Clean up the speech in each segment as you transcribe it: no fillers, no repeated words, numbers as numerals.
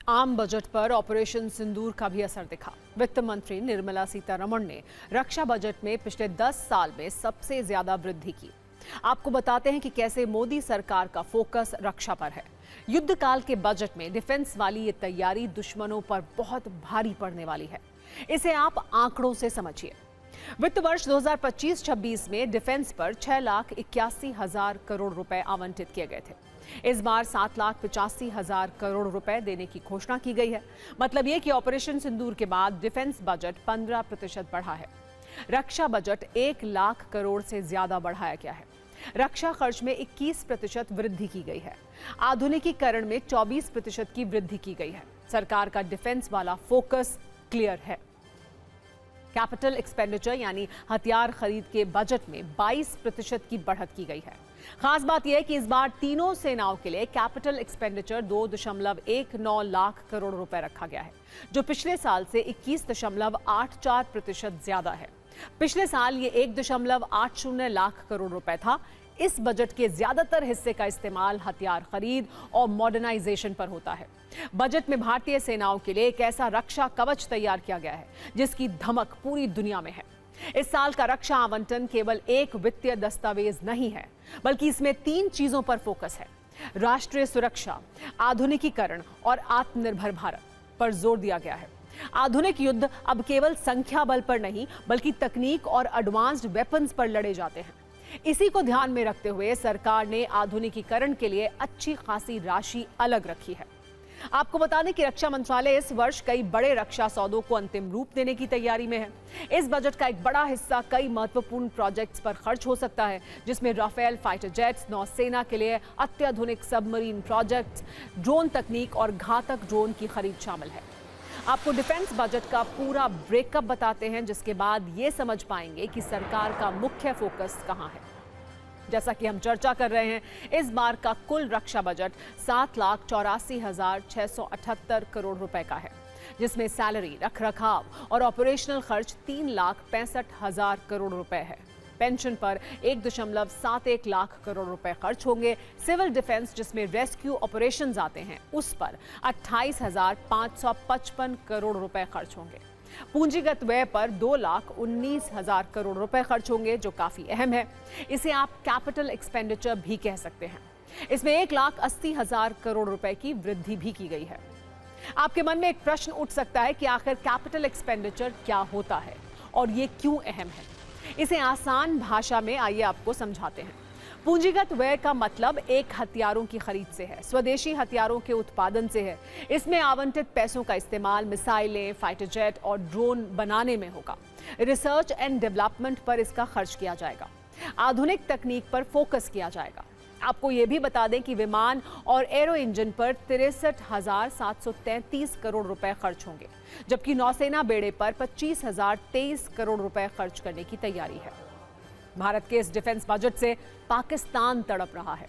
आम बजट पर ऑपरेशन सिंदूर का भी असर दिखा। वित्त मंत्री निर्मला सीतारमण ने रक्षा बजट में पिछले 10 साल में सबसे ज्यादा वृद्धि की। आपको बताते हैं कि कैसे मोदी सरकार का फोकस रक्षा पर है। युद्ध काल के बजट में डिफेंस वाली ये तैयारी दुश्मनों पर बहुत भारी पड़ने वाली है। इसे आप आंकड़ों से समझिए। वित्त वर्ष 2025-26 में डिफेंस पर 6,81,000 करोड़ रुपए आवंटित किए गए थे। इस बार 7,85,000 करोड़ रुपए देने की घोषणा की गई है। मतलब ये कि ऑपरेशन सिंदूर के बाद डिफेंस बजट 15% बढ़ा है। रक्षा बजट 1 लाख करोड़ से ज्यादा बढ़ाया गया है। रक्षा खर्च में 21% वृद्धि की गई है। आधुनिकीकरण में 24% की वृद्धि की गई है। सरकार का डिफेंस वाला फोकस क्लियर है। कैपिटल एक्सपेंडिचर यानी हथियार खरीद के बजट में 22% की बढ़त की गई है। खास बात यह है कि इस बार तीनों सेनाओं के लिए कैपिटल एक्सपेंडिचर 2.19 लाख करोड़ रुपए रखा गया है, जो पिछले साल से 21.84% ज्यादा है। पिछले साल ये 1.80 लाख करोड़ रुपए था। इस बजट के ज्यादातर हिस्से का इस्तेमाल हथियार खरीद और मॉडर्नाइजेशन पर होता है। बजट में भारतीय सेनाओं के लिए एक ऐसा रक्षा कवच तैयार किया गया है जिसकी धमक पूरी दुनिया में है। इस साल का रक्षा आवंटन केवल एक वित्तीय दस्तावेज नहीं है, बल्कि इसमें 3 चीजों पर फोकस है: राष्ट्रीय सुरक्षा, आधुनिकीकरण और आत्मनिर्भर भारत पर जोर दिया गया है। आधुनिक युद्ध अब केवल संख्या बल पर नहीं, बल्कि तकनीक और एडवांस्ड वेपन्स पर लड़े जाते हैं। इसी को ध्यान में रखते हुए सरकार ने आधुनिकीकरण के लिए अच्छी खासी राशि अलग रखी है। आपको बता दें कि रक्षा मंत्रालय इस वर्ष कई बड़े रक्षा सौदों को अंतिम रूप देने की तैयारी में है। इस बजट का एक बड़ा हिस्सा कई महत्वपूर्ण प्रोजेक्ट्स पर खर्च हो सकता है, जिसमें राफेल फाइटर जेट्स, नौसेना के लिए अत्याधुनिक सबमरीन प्रोजेक्ट्स, ड्रोन तकनीक और घातक ड्रोन की खरीद शामिल है। आपको डिफेंस बजट का पूरा ब्रेकअप बताते हैं, जिसके बाद ये समझ पाएंगे कि सरकार का मुख्य फोकस कहां है। जैसा कि हम चर्चा कर रहे हैं, इस बार का कुल रक्षा बजट 7,84,678 करोड़ रुपए का है, जिसमें सैलरी, रखरखाव और ऑपरेशनल खर्च 3,65,000 करोड़ रुपए है। पेंशन पर 1.71 लाख करोड़ रुपए खर्च होंगे। सिविल डिफेंस, जिसमें रेस्क्यू ऑपरेशंस आते हैं, उस पर 28,555 करोड़ रुपए खर्च होंगे। पूंजीगत व्यय पर 2,19,000 करोड़ रुपए खर्च होंगे, जो काफी अहम है। इसे आप कैपिटल एक्सपेंडिचर भी कह सकते हैं। इसमें 1,80,000 करोड़ रुपए की वृद्धि भी की गई है। आपके मन में एक प्रश्न उठ सकता है कि आखिर कैपिटल एक्सपेंडिचर क्या होता है और ये क्यों अहम है। इसे आसान भाषा में आइए आपको समझाते हैं। पूंजीगत व्यय का मतलब एक हथियारों की खरीद से है, स्वदेशी हथियारों के उत्पादन से है। इसमें आवंटित पैसों का इस्तेमाल मिसाइलें, फाइटर जेट और ड्रोन बनाने में होगा। रिसर्च एंड डेवलपमेंट पर इसका खर्च किया जाएगा। आधुनिक तकनीक पर फोकस किया जाएगा। आपको यह भी बता दें कि विमान और एरो इंजन पर 63,733 करोड़ रुपए खर्च होंगे, जबकि नौसेना बेड़े पर 25,023 करोड़ रुपए खर्च करने की तैयारी है। भारत के इस डिफेंस बजट से पाकिस्तान तड़प रहा है।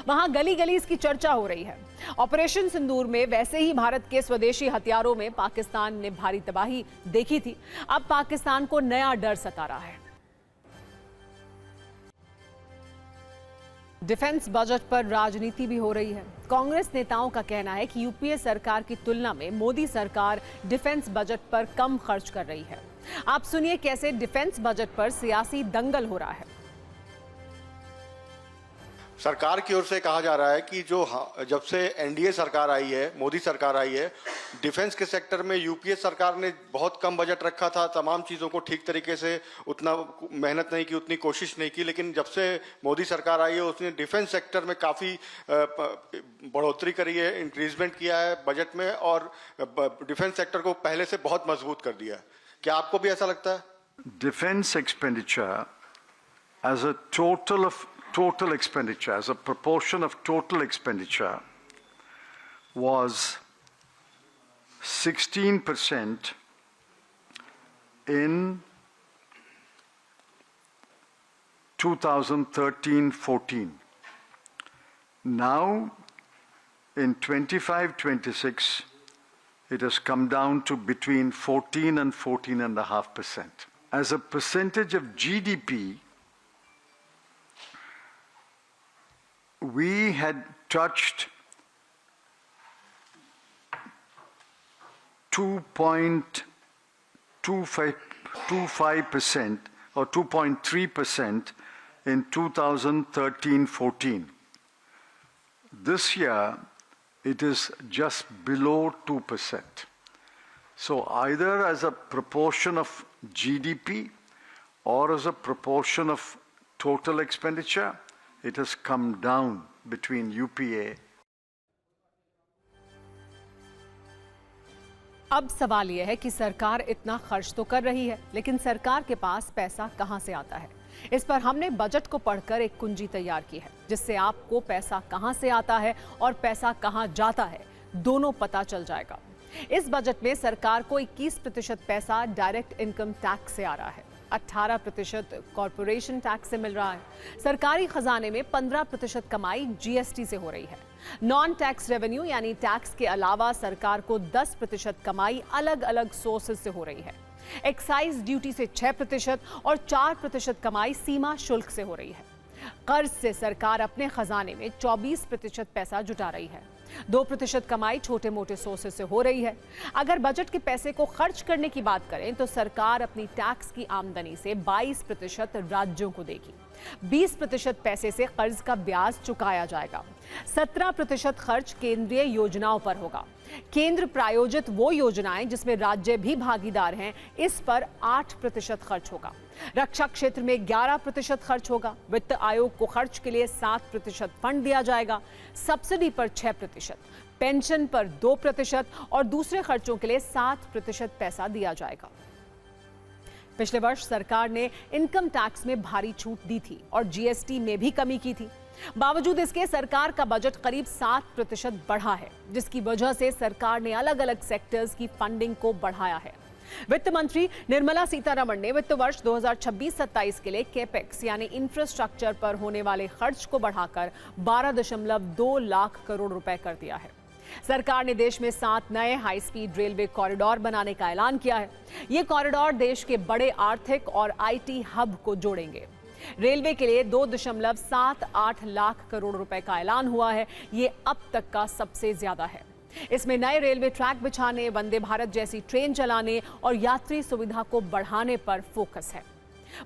वहां गली गली इसकी चर्चा हो रही है। ऑपरेशन सिंदूर में वैसे ही भारत के स्वदेशी हथियारों में पाकिस्तान ने भारी तबाही देखी थी। अब पाकिस्तान को नया डर सता रहा है। डिफेंस बजट पर राजनीति भी हो रही है। कांग्रेस नेताओं का कहना है कि यूपीए सरकार की तुलना में मोदी सरकार डिफेंस बजट पर कम खर्च कर रही है। आप सुनिए कैसे डिफेंस बजट पर सियासी दंगल हो रहा है। सरकार की ओर से कहा जा रहा है कि जो जब से एनडीए सरकार आई है, मोदी सरकार आई है, डिफेंस के सेक्टर में यूपीए सरकार ने बहुत कम बजट रखा था। तमाम चीज़ों को ठीक तरीके से उतना मेहनत नहीं की, उतनी कोशिश नहीं की। लेकिन जब से मोदी सरकार आई है, उसने डिफेंस सेक्टर में काफ़ी बढ़ोतरी करी है, इंक्रीजमेंट किया है बजट में, और डिफेंस सेक्टर को पहले से बहुत मजबूत कर दिया है। क्या आपको भी ऐसा लगता है? Defence expenditure as a total expenditure, as a proportion of total expenditure, was 16% in 2013-14. Now, in 25-26, it has come down to between 14 and 14.5%. As a percentage of GDP, we had touched 2.25% or 2.3% in 2013-14. This year, it is just below 2%. So either as a proportion of GDP or as a proportion of total expenditure, it has come down between UPA. अब सवाल यह है कि सरकार इतना खर्च तो कर रही है, लेकिन सरकार के पास पैसा कहां से आता है। इस पर हमने बजट को पढ़कर एक कुंजी तैयार की है, जिससे आपको पैसा कहां से आता है और पैसा कहां जाता है, दोनों पता चल जाएगा। इस बजट में सरकार को 21% पैसा डायरेक्ट इनकम टैक्स से आ रहा है, 18% कॉर्पोरेशन टैक्स से मिल रहा है। सरकारी खजाने में 15% कमाई जीएसटी से हो रही है। नॉन टैक्स रेवेन्यू यानी टैक्स के अलावा सरकार को 10% कमाई अलग अलग सोर्सेज से हो रही है। एक्साइज ड्यूटी से 6% और 4% कमाई सीमा शुल्क से हो रही है। कर्ज से सरकार अपने खजाने में 24% पैसा जुटा रही है। 2% कमाई छोटे मोटे सोर्सेज से हो रही है। अगर बजट के पैसे को खर्च करने की बात करें तो सरकार अपनी टैक्स की आमदनी से 22% राज्यों को देगी। 20% पैसे से कर्ज का ब्याज चुकाया जाएगा। 17% खर्च केंद्रीय योजनाओं पर होगा। केंद्र प्रायोजित वो योजनाएं जिसमें राज्य भी भागीदार हैं, इस पर 8% खर्च होगा। रक्षा क्षेत्र में 11% खर्च होगा। वित्त आयोग को खर्च के लिए 7% फंड दिया जाएगा। सब्सिडी पर 6%, पेंशन पर 2% और दूसरे खर्चों के लिए 7% पैसा दिया जाएगा। पिछले वर्ष सरकार ने इनकम टैक्स में भारी छूट दी थी और जीएसटी में भी कमी की थी। बावजूद इसके सरकार का बजट करीब 7% बढ़ा है, जिसकी वजह से सरकार ने अलग अलग सेक्टर्स की फंडिंग को बढ़ाया है। वित्त मंत्री निर्मला सीतारमण ने वित्त वर्ष 2026-27 के लिए कैपेक्स यानी इंफ्रास्ट्रक्चर पर होने वाले खर्च को बढ़ाकर 12.2 लाख करोड़ रुपए कर दिया है। सरकार ने देश में 7 नए हाई स्पीड रेलवे कॉरिडोर बनाने का ऐलान किया है। ये कॉरिडोर देश के बड़े आर्थिक और आईटी हब को जोड़ेंगे। रेलवे के लिए 2.78 लाख करोड़ रुपए का ऐलान हुआ है। ये अब तक का सबसे ज्यादा है। इसमें नए रेलवे ट्रैक बिछाने, वंदे भारत जैसी ट्रेन चलाने और यात्री सुविधा को बढ़ाने पर फोकस है।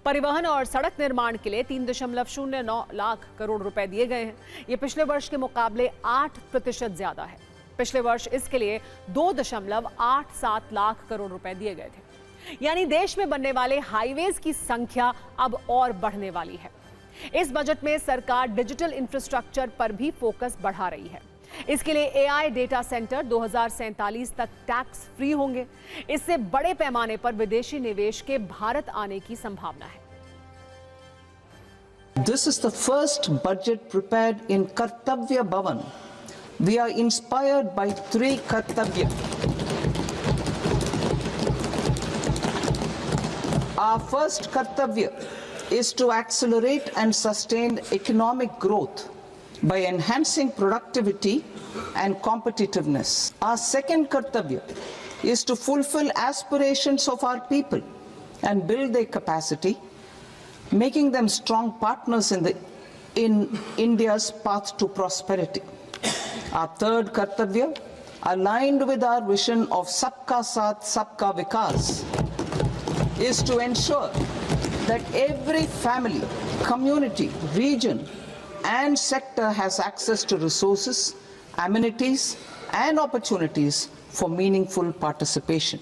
परिवहन और सड़क निर्माण के लिए 3.09 लाख करोड़ रुपए दिए गए हैं। ये पिछले वर्ष के मुकाबले 8% ज्यादा है। पिछले वर्ष इसके लिए 2.87 लाख करोड़ रुपए दिए गए थे। यानी देश में बनने वाले हाईवेज की संख्या अब और बढ़ने वाली है। इस बजट में सरकार डिजिटल इंफ्रास्ट्रक्चर पर भी फोकस बढ़ा रही है। इसके लिए एआई डेटा सेंटर 2047 तक टैक्स फ्री होंगे। इससे बड़े पैमाने पर विदेशी निवेश के भारत आने की संभावना है। This is the first budget prepared in Kartavya Bhavan. We are inspired by 3 Kartavya. Our first Kartavya is to accelerate and sustain economic growth by enhancing productivity and competitiveness. Our second Kartavya is to fulfill aspirations of our people and build their capacity, making them strong partners in India's path to prosperity. Our third Kartavya, aligned with our vision of Sabka Saath, Sabka Vikas, is to ensure that every family, community, region, and sector has access to resources, amenities, and opportunities for meaningful participation.